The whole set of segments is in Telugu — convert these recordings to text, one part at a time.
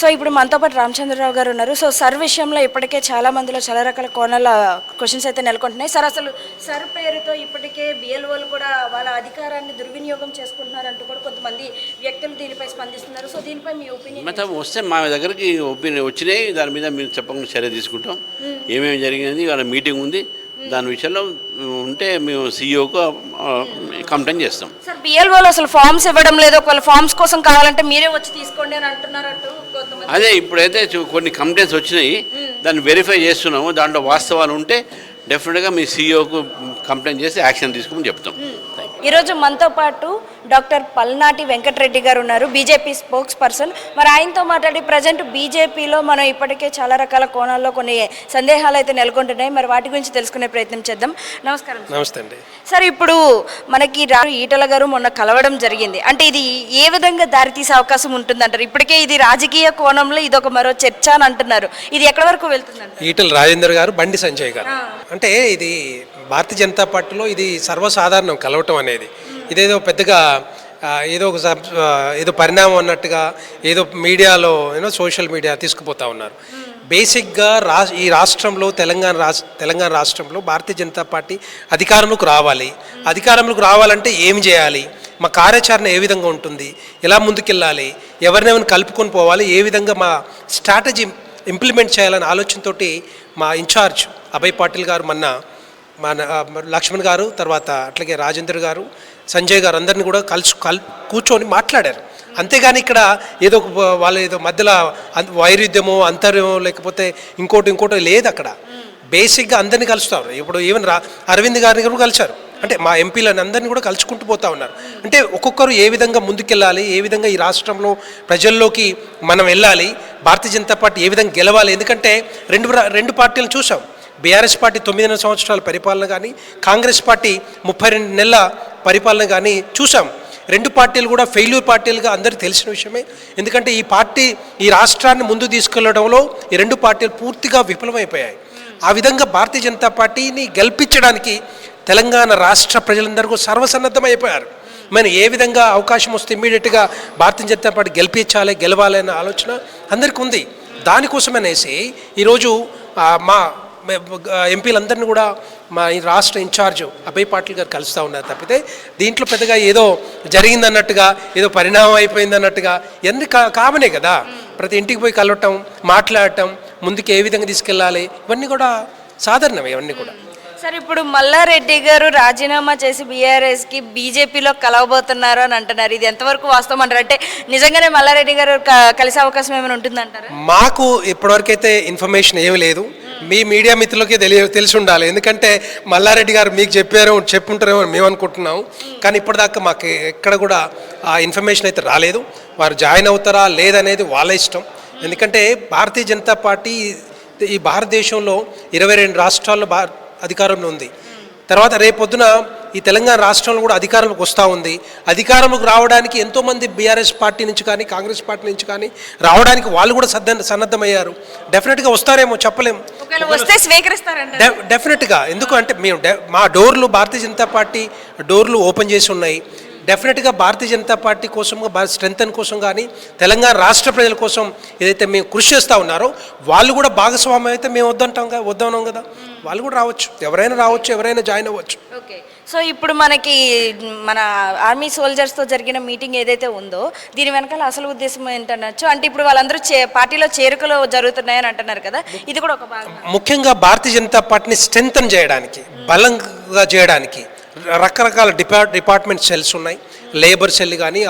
సో ఇప్పుడు మనతో పాటు రామచంద్రరావు గారు ఉన్నారు. సో సార్ విషయంలో ఇప్పటికే చాలా మందిలో చాలా రకాల కోణాల క్వశ్చన్స్ అయితే నెలకొంటున్నాయి. సార్ అసలు సార్ పేరుతో ఇప్పటికే బిఎల్ఓలు కూడా వాళ్ళ అధికారాన్ని దుర్వినియోగం చేసుకుంటున్నారంటూ కూడా కొంతమంది వ్యక్తులు దీనిపై స్పందిస్తున్నారు. సో దీనిపై మీ ఒపీనియన్? వస్తే మా దగ్గరికి ఒపీనియన్ వచ్చినాయి, దాని మీద మీరు చెప్పకుండా చర్య తీసుకుంటాం. ఏమేమి జరిగింది, వాళ్ళ మీటింగ్ ఉంది, దాని విషయంలో ఉంటే మేము సీఈఓకు కంప్లైంట్ చేస్తాం. సార్ బిఎల్ఓలు అసలు ఫామ్స్ ఇవ్వడం లేదు, ఒకవేళ ఫామ్స్ కోసం కావాలంటే మీరే వచ్చి తీసుకోండి అని అంటున్నారంటూ కొంతమంది. అదే ఇప్పుడైతే కొన్ని కంప్లైంట్స్ వచ్చినాయి, దాన్ని వెరిఫై చేస్తున్నాము. దాంట్లో వాస్తవాలు ఉంటే డెఫినెట్గా మీ సీఈఓకు కంప్లైంట్ చేసి యాక్షన్ తీసుకోమని చెప్తాం. ఈరోజు మనతో పాటు డాక్టర్ పల్నాటి వెంకటరెడ్డి గారు ఉన్నారు, బీజేపీ స్పోక్స్ పర్సన్. మరి ఆయనతో మాట్లాడి ప్రజెంట్ బీజేపీలో మనం ఇప్పటికే చాలా రకాల కోణాల్లో కొన్ని సందేహాలు అయితే నెలకొంటున్నాయి. మరి వాటి గురించి తెలుసుకునే ప్రయత్నం చేద్దాం. నమస్కారం. నమస్తే అండి. సార్ ఇప్పుడు మనకి ఈటల గారు మొన్న కలవడం జరిగింది, అంటే ఇది ఏ విధంగా దారితీసే అవకాశం ఉంటుందంటారు? ఇప్పటికే ఇది రాజకీయ కోణంలో ఇది ఒక మరో చర్చ అని అంటున్నారు, ఇది ఎక్కడి వరకు వెళ్తుందంట? ఈటల రాజేందర్ గారు, బండి సంజయ్ గారు, అంటే ఇది భారతీయ జనతా పార్టీలో ఇది సర్వసాధారణం కలవటం అనేది. ఇదేదో పెద్దగా ఏదో పరిణామం అన్నట్టుగా ఏదో మీడియాలో సోషల్ మీడియా తీసుకుపోతా ఉన్నారు. బేసిక్గా ఈ రాష్ట్రంలో తెలంగాణ రాష్ట్రంలో భారతీయ జనతా పార్టీ అధికారంలోకి రావాలి. అధికారంలోకి రావాలంటే ఏం చేయాలి, మా కార్యాచరణ ఏ విధంగా ఉంటుంది, ఎలా ముందుకెళ్ళాలి, ఎవరినైనా కలుపుకొని పోవాలి, ఏ విధంగా మా స్ట్రాటజీ ఇంప్లిమెంట్ చేయాలనే ఆలోచనతోటి మా ఇన్ఛార్జ్ అభయ్ పాటిల్ గారు మన లక్ష్మణ్ గారు, తర్వాత అట్లాగే రాజేందర్ గారు, సంజయ్ గారు అందరిని కూడా కూర్చొని మాట్లాడారు. అంతేగాని ఇక్కడ ఏదో వాళ్ళ ఏదో మధ్యలో వైరుధ్యమో అంతర్యమో లేకపోతే ఇంకోటి లేదు. అక్కడ బేసిక్గా అందరినీ కలుస్తారు. ఇప్పుడు ఈవెన్ అరవింద్ గారిని కూడా కలిశారు, అంటే మా ఎంపీలను అందరినీ కూడా కలుసుకుంటూ పోతూ ఉన్నారు. అంటే ఒక్కొక్కరు ఏ విధంగా ముందుకెళ్ళాలి, ఏ విధంగా ఈ రాష్ట్రంలో ప్రజల్లోకి మనం వెళ్ళాలి, భారతీయ జనతా పార్టీ ఏ విధంగా గెలవాలి. ఎందుకంటే రెండు పార్టీలను చూసాం. బీఆర్ఎస్ పార్టీ 9 సంవత్సరాల పరిపాలన కానీ, కాంగ్రెస్ పార్టీ 32 నెలల పరిపాలన కానీ చూసాం. రెండు పార్టీలు కూడా ఫెయిల్యూర్ పార్టీలుగా అందరికీ తెలిసిన విషయమే. ఎందుకంటే ఈ రాష్ట్రాన్ని ముందు తీసుకెళ్లడంలో ఈ రెండు పార్టీలు పూర్తిగా విఫలమైపోయాయి. ఆ విధంగా భారతీయ జనతా పార్టీని గెలిపించడానికి తెలంగాణ రాష్ట్ర ప్రజలందరూ సర్వసన్నద్ధమైపోయారు. మరి ఏ విధంగా అవకాశం వస్తే ఇమ్మీడియట్గా భారతీయ జనతా పార్టీ గెలవాలి అనే ఆలోచన అందరికీ ఉంది. దానికోసమనేసి ఈరోజు మా ఎంపీలందరినీ కూడా మా రాష్ట్ర ఇన్ఛార్జ్ అభయ్ పాటిల్ గారు కలుస్తూ ఉన్నారు. తప్పితే దీంట్లో పెద్దగా ఏదో జరిగిందన్నట్టుగా, ఏదో పరిణామం అయిపోయిందన్నట్టుగా ఎన్ని కామనే కదా. ప్రతి ఇంటికి పోయి కలవటం, మాట్లాడటం, ముందుకు ఏ విధంగా తీసుకెళ్ళాలి, ఇవన్నీ కూడా సాధారణమే. ఇవన్నీ కూడా సార్ ఇప్పుడు మల్లారెడ్డి గారు రాజీనామా చేసి బీఆర్ఎస్కి బీజేపీలో కలవబోతున్నారు అని అంటున్నారు, ఇది ఎంతవరకు వాస్తవం అంటారు? అంటే నిజంగానే మల్లారెడ్డి గారు కలిసే అవకాశం ఏమైనా ఉంటుందంటారా? మాకు ఇప్పటివరకైతే ఇన్ఫర్మేషన్ ఏమి లేదు. మీ మీడియా మిత్రులకి తెలిసి ఉండాలి. ఎందుకంటే మల్లారెడ్డి గారు మీకు చెప్పుంటారేమో మేము అనుకుంటున్నాం. కానీ ఇప్పటిదాకా మాకు ఎక్కడ కూడా ఆ ఇన్ఫర్మేషన్ అయితే రాలేదు. వారు జాయిన్ అవుతారా లేదనేది వాళ్ళ ఇష్టం. ఎందుకంటే భారతీయ జనతా పార్టీ ఈ భారతదేశంలో 22 రాష్ట్రాల్లో అధికారంలో ఉంది. తర్వాత రేపొద్దున ఈ తెలంగాణ రాష్ట్రంలో కూడా అధికారంలోకి వస్తూ ఉంది. అధికారంలోకి రావడానికి ఎంతోమంది బీఆర్ఎస్ పార్టీ నుంచి కానీ, కాంగ్రెస్ పార్టీ నుంచి కానీ రావడానికి వాళ్ళు కూడా సన్నద్ధమయ్యారు. డెఫినెట్గా వస్తారేమో చెప్పలేము. డెఫినెట్గా. ఎందుకు అంటే మేము మా డోర్లు భారతీయ జనతా పార్టీ డోర్లు ఓపెన్ చేసి ఉన్నాయి. డెఫినెట్గా భారతీయ జనతా పార్టీ కోసం, స్ట్రెంగ్తన్ కోసం కానీ, తెలంగాణ రాష్ట్ర ప్రజల కోసం ఏదైతే మేము కృషి చేస్తూ ఉన్నారో వాళ్ళు కూడా భాగస్వామ్యం అయితే మేము వద్దన్నాం కదా. వాళ్ళు కూడా రావచ్చు, ఎవరైనా రావచ్చు, ఎవరైనా జాయిన్ అవ్వచ్చు. ఓకే. సో ఇప్పుడు మన ఆర్మీ సోల్జర్స్తో జరిగిన మీటింగ్ ఏదైతే ఉందో దీని వెనకాల అసలు ఉద్దేశం ఏంటనొచ్చు? అంటే ఇప్పుడు వాళ్ళందరూ పార్టీలో చేరికలు జరుగుతున్నాయని అంటున్నారు కదా, ఇది కూడా ఒక భాగం. ముఖ్యంగా భారతీయ జనతా పార్టీని స్ట్రెంగ్తన్ చేయడానికి, బలంగా చేయడానికి రకరకాల డిపార్ట్మెంట్ సెల్స్ ఉన్నాయి. లేబర్ సెల్ కానీ,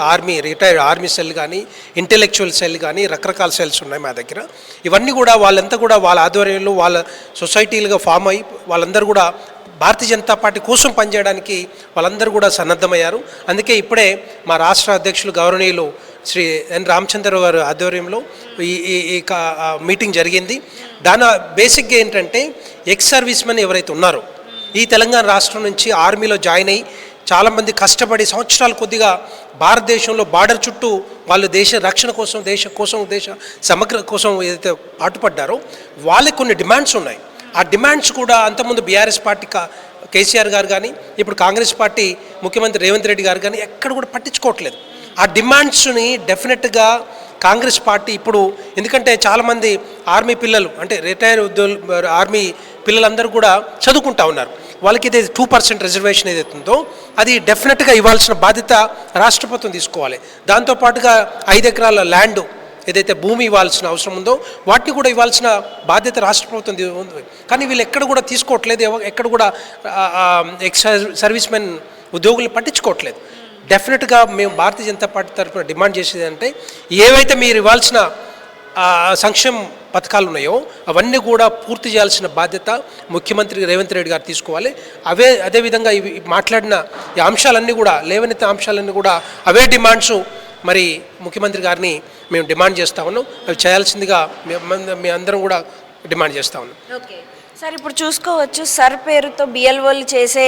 రిటైర్డ్ ఆర్మీ సెల్ కానీ, ఇంటెలెక్చువల్ సెల్ కానీ, రకరకాల సెల్స్ ఉన్నాయి మా దగ్గర. ఇవన్నీ కూడా వాళ్ళంతా కూడా వాళ్ళ ఆధ్వర్యంలో వాళ్ళ సొసైటీలుగా ఫామ్ అయ్యి వాళ్ళందరూ కూడా భారతీయ జనతా పార్టీ కోసం పనిచేయడానికి వాళ్ళందరూ కూడా సన్నద్ధమయ్యారు. అందుకే ఇప్పుడే మా రాష్ట్ర అధ్యక్షులు గౌరవనీయులు శ్రీ ఎన్ రామచంద్రరావు గారు ఆధ్వర్యంలో ఈ మీటింగ్ జరిగింది. దాని బేసిక్గా ఏంటంటే ఎక్స్ సర్వీస్ మెన్ ఎవరైతే ఉన్నారో ఈ తెలంగాణ రాష్ట్రం నుంచి ఆర్మీలో జాయిన్ అయ్యి చాలామంది కష్టపడి సంవత్సరాలు కొద్దిగా భారతదేశంలో బార్డర్ చుట్టూ వాళ్ళు దేశ రక్షణ కోసం, దేశ సమగ్ర కోసం ఏదైతే పాటుపడ్డారో వాళ్ళకి కొన్ని డిమాండ్స్ ఉన్నాయి. ఆ డిమాండ్స్ కూడా అంతకుముందు బీఆర్ఎస్ పార్టీ కేసీఆర్ గారు కానీ, ఇప్పుడు కాంగ్రెస్ పార్టీ ముఖ్యమంత్రి రేవంత్ రెడ్డి గారు కానీ ఎక్కడ కూడా పట్టించుకోవట్లేదు. ఆ డిమాండ్స్ని డెఫినెట్గా కాంగ్రెస్ పార్టీ ఇప్పుడు ఎందుకంటే చాలామంది ఆర్మీ పిల్లలు అంటే రిటైర్ ఆర్మీ పిల్లలందరూ కూడా చదువుకుంటా ఉన్నారు. వాళ్ళకి ఇది 2% రిజర్వేషన్ ఏదైతే ఉందో అది డెఫినెట్గా ఇవ్వాల్సిన బాధ్యత రాష్ట్ర ప్రభుత్వం తీసుకోవాలి. దాంతోపాటుగా 5 ఎకరాల ల్యాండ్ ఏదైతే భూమి ఇవ్వాల్సిన అవసరం ఉందో వాటిని కూడా ఇవ్వాల్సిన బాధ్యత రాష్ట్ర ప్రభుత్వం ఉంది. కానీ వీళ్ళు ఎక్కడ కూడా తీసుకోవట్లేదు, ఎక్కడ కూడా ఎక్స్ సర్వీస్ మెన్ ఉద్యోగులు పట్టించుకోవట్లేదు. డెఫినెట్గా మేము భారతీయ జనతా పార్టీ తరఫున డిమాండ్ చేసేది అంటే ఏవైతే మీరు ఇవ్వాల్సిన సంక్షేమ పథకాలు ఉన్నాయో అవన్నీ కూడా పూర్తి చేయాల్సిన బాధ్యత ముఖ్యమంత్రి రేవంత్ రెడ్డి గారు తీసుకోవాలి. అదేవిధంగా ఇవి మాట్లాడిన ఈ అంశాలన్నీ కూడా లేవనెత్తిన అంశాలన్నీ కూడా అవే డిమాండ్స్ మరి ముఖ్యమంత్రి గారిని మేము డిమాండ్ చేస్తా ఉన్నాం. అవి చేయాల్సిందిగా మీ అందరం కూడా డిమాండ్ చేస్తా ఉన్నాం. ఓకే సార్, ఇప్పుడు చూసుకోవచ్చు సర్ పేరుతో బిఎల్ఓలు చేసే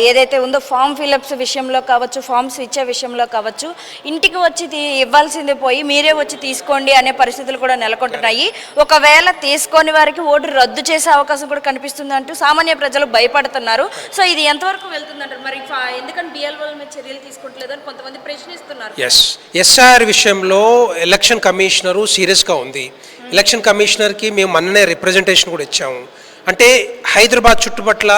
ఏదైతే ఉందో ఫామ్ ఫిలప్స్ విషయంలో కావచ్చు, ఫామ్స్ ఇచ్చే విషయంలో కావచ్చు, ఇంటికి వచ్చి ఇవ్వాల్సిందే పోయి మీరే వచ్చి తీసుకోండి అనే పరిస్థితులు కూడా నెలకొంటున్నాయి. ఒకవేళ తీసుకొని వారికి ఓటు రద్దు చేసే అవకాశం కూడా కనిపిస్తుంది అంటూ సామాన్య ప్రజలు భయపడుతున్నారు. సో ఇది ఎంతవరకు వెళ్తుందంటారు? మరి ఎందుకని బిఎల్ఓల మీద చర్యలు తీసుకుంటలేదని కొంతమంది ప్రశ్నిస్తున్నారు. ఎస్ఆర్ విషయంలో ఎలక్షన్ కమిషనరు సీరియస్గా ఉంది. ఎలక్షన్ కమిషనర్కి మేము మొన్ననే రిప్రజెంటేషన్ కూడా ఇచ్చాము. అంటే హైదరాబాద్ చుట్టుపట్ల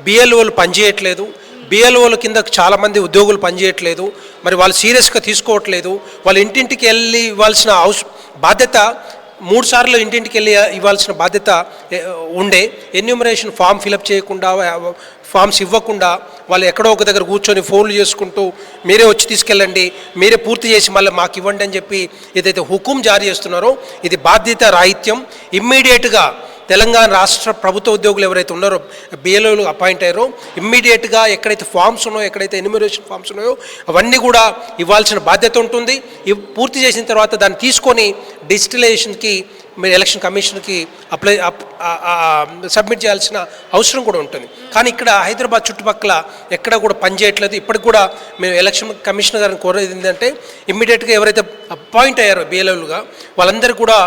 బిఎల్ఓలు పనిచేయట్లేదు, బిఎల్ఓల కింద చాలామంది ఉద్యోగులు పనిచేయట్లేదు, మరి వాళ్ళు సీరియస్గా తీసుకోవట్లేదు. వాళ్ళు ఇంటింటికి వెళ్ళి ఇవ్వాల్సిన బాధ్యత 3 సార్లు ఇంటింటికి వెళ్ళి ఇవ్వాల్సిన బాధ్యత ఉండే ఎన్యూమరేషన్ ఫామ్ ఫిలప్ చేయకుండా ఫామ్స్ ఇవ్వకుండా వాళ్ళు ఎక్కడో ఒక దగ్గర కూర్చొని ఫోన్లు చేసుకుంటూ మీరే వచ్చి తీసుకెళ్ళండి, మీరే పూర్తి చేసి మళ్ళీ మాకు ఇవ్వండి అని చెప్పి ఏదైతే హుకుం జారీ చేస్తున్నారో ఇది బాధ్యత రాహిత్యం. ఇమ్మీడియట్గా తెలంగాణ రాష్ట్ర ప్రభుత్వ ఉద్యోగులు ఎవరైతే ఉన్నారో బిఎల్ఓలు అపాయింట్ అయ్యారో ఇమ్మీడియట్గా ఎక్కడైతే ఫామ్స్ ఉన్నాయో, ఎక్కడైతే ఎన్యూమరేషన్ ఫామ్స్ ఉన్నాయో అవన్నీ కూడా ఇవ్వాల్సిన బాధ్యత ఉంటుంది. పూర్తి చేసిన తర్వాత దాన్ని తీసుకొని డిజిటలైజేషన్కి మీరు ఎలక్షన్ కమిషన్కి సబ్మిట్ చేయాల్సిన అవసరం కూడా ఉంటుంది. కానీ ఇక్కడ హైదరాబాద్ చుట్టుపక్కల ఎక్కడ కూడా పనిచేయట్లేదు. ఇప్పటికి కూడా మేము ఎలక్షన్ కమిషనర్ గారిని కోరేది ఏంటంటే ఇమ్మీడియట్గా ఎవరైతే అపాయింట్ అయ్యారో బిఎల్ఓలుగా వాళ్ళందరూ కూడా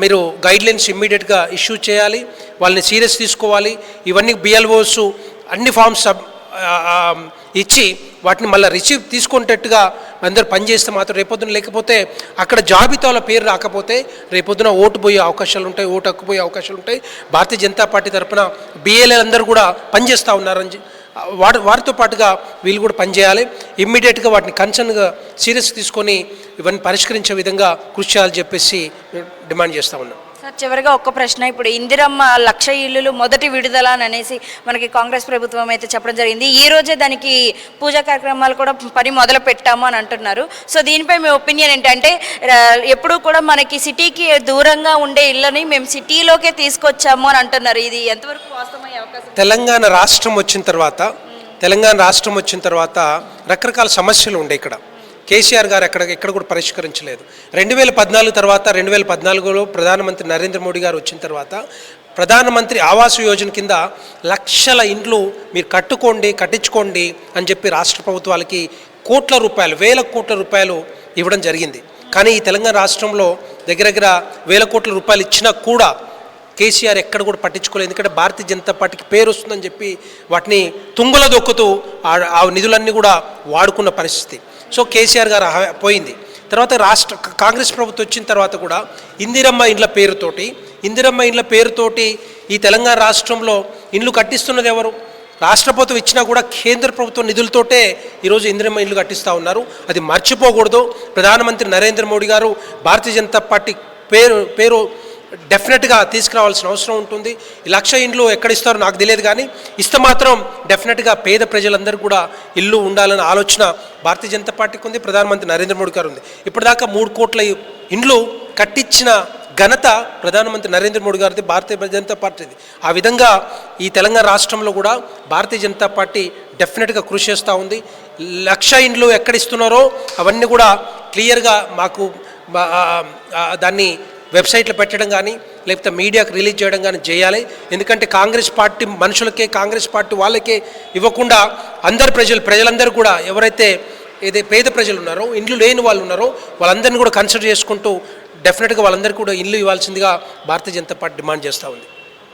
మీరు గైడ్లైన్స్ ఇమ్మీడియట్గా ఇష్యూ చేయాలి, వాళ్ళని సీరియస్ తీసుకోవాలి. ఇవన్నీ బిఎల్ఓస్ అన్ని ఫామ్స్ ఇచ్చి వాటిని మళ్ళీ రిసీవ్ తీసుకునేటట్టుగా అందరూ పనిచేస్తే మాత్రం రేపొద్దున, లేకపోతే అక్కడ జాబితాలో పేరు రాకపోతే రేపొద్దున ఓటు పోయే అవకాశాలు ఉంటాయి, ఓటు హక్కుపోయే అవకాశాలు ఉంటాయి. భారతీయ జనతా పార్టీ తరఫున బిఎల్ఏ అందరూ కూడా పనిచేస్తూ ఉన్నారని వారితో పాటుగా వీళ్ళు కూడా పనిచేయాలి. ఇమ్మీడియట్గా వాటిని కన్సర్న్గా సీరియస్ తీసుకొని ఇవన్నీ పరిష్కరించే విధంగా కృషి చేయాలని చెప్పేసి డిమాండ్ చేస్తూ ఉన్నాం. సార్, చివరిగా ఒక్క ప్రశ్న. ఇప్పుడు ఇందిరమ్మ 1,00,000 ఇల్లులు మొదటి విడుదల అని అనేసి మనకి కాంగ్రెస్ ప్రభుత్వం అయితే చెప్పడం జరిగింది. ఈ రోజే దానికి పూజా కార్యక్రమాలు కూడా పని మొదలు పెట్టాము అని అంటున్నారు. సో దీనిపై మీ ఒపీనియన్ ఏంటంటే ఎప్పుడూ కూడా మనకి సిటీకి దూరంగా ఉండే ఇళ్ళని మేము సిటీలోకే తీసుకొచ్చాము అని అంటున్నారు. ఇది ఎంతవరకు వాస్తవమయ్యే అవకాశం? తెలంగాణ రాష్ట్రం వచ్చిన తర్వాత రకరకాల సమస్యలు ఉండే ఇక్కడ కేసీఆర్ గారు ఎక్కడ కూడా పరిష్కరించలేదు. 2014 తర్వాత 2014లో ప్రధానమంత్రి నరేంద్ర మోడీ గారు వచ్చిన తర్వాత ప్రధానమంత్రి ఆవాస్ యోజన కింద 1,00,000 ఇండ్లు మీరు కట్టించుకోండి అని చెప్పి రాష్ట్ర ప్రభుత్వాలకి కోట్ల రూపాయలు, 1,000 కోట్ల రూపాయలు ఇవ్వడం జరిగింది. కానీ ఈ తెలంగాణ రాష్ట్రంలో దగ్గర 1,000 కోట్ల రూపాయలు ఇచ్చినా కూడా కేసీఆర్ ఎక్కడ కూడా పట్టించుకోలేదు. ఎందుకంటే భారతీయ జనతా పార్టీకి పేరు వస్తుందని చెప్పి వాటిని తుంగలో దొక్కుతూ ఆ నిధులన్నీ కూడా వాడుకున్న పరిస్థితి. సో కేసీఆర్ గారు పోయింది. తర్వాత కాంగ్రెస్ ప్రభుత్వం వచ్చిన తర్వాత కూడా ఇందిరమ్మ ఇండ్ల పేరుతోటి ఈ తెలంగాణ రాష్ట్రంలో ఇండ్లు కట్టిస్తున్నది ఎవరు? రాష్ట్ర ప్రభుత్వం ఇచ్చినా కూడా కేంద్ర ప్రభుత్వం నిధులతోటే ఈరోజు ఇందిరమ్మ ఇండ్లు కట్టిస్తూ ఉన్నారు. అది మర్చిపోకూడదు. ప్రధానమంత్రి నరేంద్ర మోడీ గారు భారతీయ జనతా పార్టీ పేరు డెఫినెట్గా తీసుకురావాల్సిన అవసరం ఉంటుంది. ఈ 1,00,000 ఇండ్లు ఎక్కడ ఇస్తారో నాకు తెలియదు, కానీ ఇస్తే మాత్రం డెఫినెట్గా పేద ప్రజలందరూ కూడా ఇల్లు ఉండాలనే ఆలోచన భారతీయ జనతా పార్టీకి ఉంది, ప్రధానమంత్రి నరేంద్ర మోడీ గారు ఉంది. ఇప్పటిదాకా 3 కోట్ల ఇండ్లు కట్టించిన ఘనత ప్రధానమంత్రి నరేంద్ర మోడీ గారిది, భారతీయ జనతా పార్టీది. ఆ విధంగా ఈ తెలంగాణ రాష్ట్రంలో కూడా భారతీయ జనతా పార్టీ డెఫినెట్గా కృషి చేస్తూ ఉంది. 1,00,000 ఇండ్లు ఎక్కడ ఇస్తున్నారో అవన్నీ కూడా క్లియర్గా మాకు దాన్ని వెబ్సైట్లో పెట్టడం కానీ లేకపోతే మీడియాకు రిలీజ్ చేయడం కానీ చేయాలి. ఎందుకంటే కాంగ్రెస్ పార్టీ మనుషులకే, కాంగ్రెస్ పార్టీ వాళ్ళకే ఇవ్వకుండా ప్రజలందరూ కూడా ఎవరైతే పేద ప్రజలు ఉన్నారో, ఇండ్లు లేని వాళ్ళు ఉన్నారో వాళ్ళందరినీ కూడా కన్సిడర్ చేసుకుంటూ డెఫినెట్గా వాళ్ళందరికీ కూడా ఇల్లు ఇవ్వాల్సిందిగా భారతీయ జనతా పార్టీ డిమాండ్ చేస్తూ ఉంది.